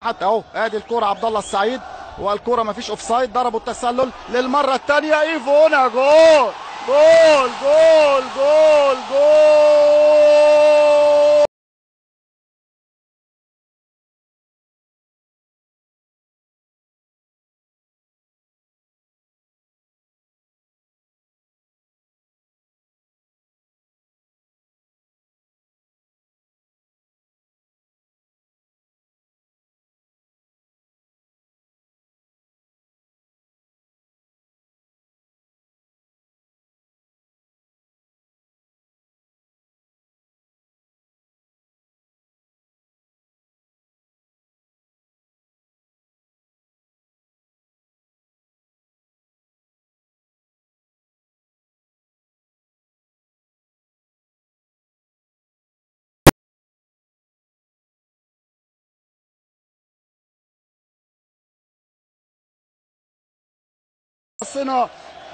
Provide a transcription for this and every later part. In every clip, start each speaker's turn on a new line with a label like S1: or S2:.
S1: حتى اهو ادي الكوره عبد الله السعيد، والكوره مفيش اوفسايد. ضربوا التسلل للمره الثانيه. ايفونا جول جول جول جول جول.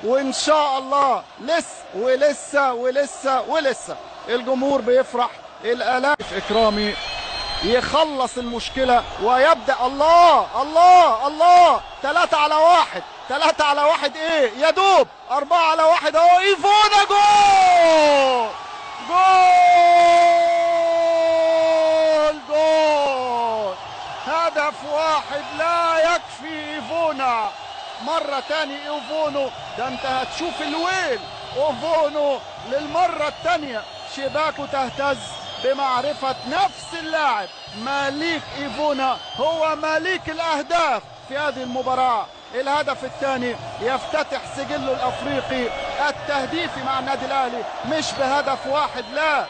S1: وان شاء الله لسه الجمهور بيفرح. الالاف اكرامي يخلص المشكله ويبدا. الله الله الله، 3 على 1 3 على 1 ايه يا دوب 4 على 1 اهو. ايفونا جول جول جول. هدف واحد لا يكفي ايفونا. مرة تاني ايفونو، ده انت هتشوف الويل. ايفونو للمرة التانية شباكه تهتز بمعرفة نفس اللاعب. مالك ايفونا هو مالك الاهداف في هذه المباراة. الهدف الثاني يفتتح سجله الافريقي التهديفي مع النادي الاهلي، مش بهدف واحد، لا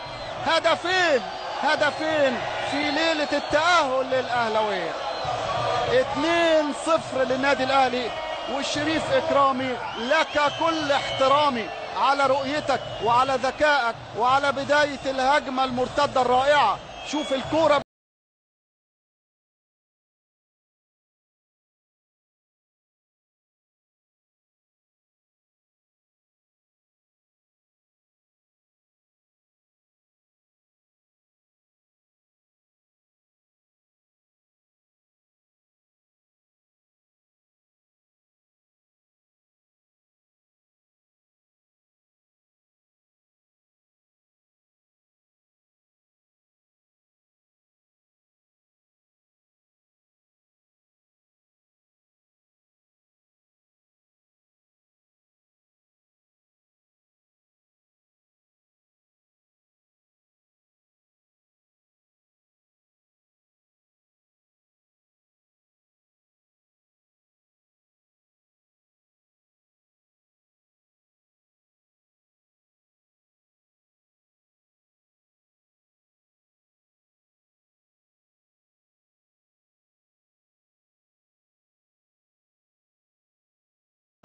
S1: هدفين في ليلة التأهل للاهلاوية. 2-0 للنادي الاهلي. والشريف اكرامي لك كل احترامي على رؤيتك وعلى ذكائك وعلى بداية الهجمة المرتدة الرائعة. شوف الكورة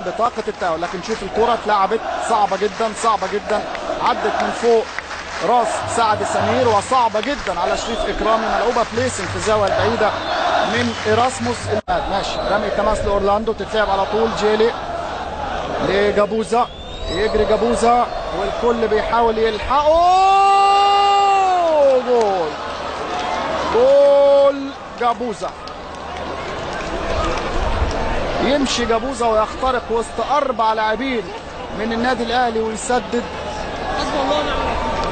S1: بطاقة التأهل. لكن شوف الكرة اتلعبت صعبة جدا عدت من فوق راس سعد سمير وصعبة جدا على شريف اكرامي. ملعوبة بليسنج في الزاوية البعيدة من ايراسموس. ماشي، رمي تماس لاورلاندو، تتلعب على طول. جيلي لجابوزا، يجري جابوزا والكل بيحاول يلحقه. جول جابوزا. يمشي جابوزا ويخترق وسط 4 لاعبين من النادي الاهلي ويسدد،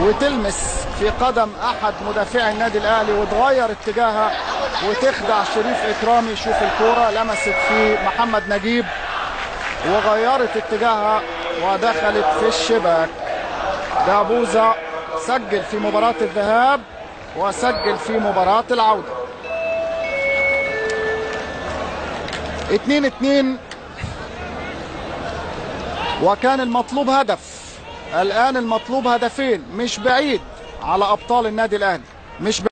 S1: وتلمس في قدم احد مدافعي النادي الاهلي وتغير اتجاهها وتخدع شريف اكرامي. شوف الكوره لمست في محمد نجيب وغيرت اتجاهها ودخلت في الشباك. جابوزا سجل في مباراة الذهاب وسجل في مباراة العودة. 2-2، وكان المطلوب هدف. الآن المطلوب هدفين، مش بعيد على أبطال النادي الأهلي، مش بعيد.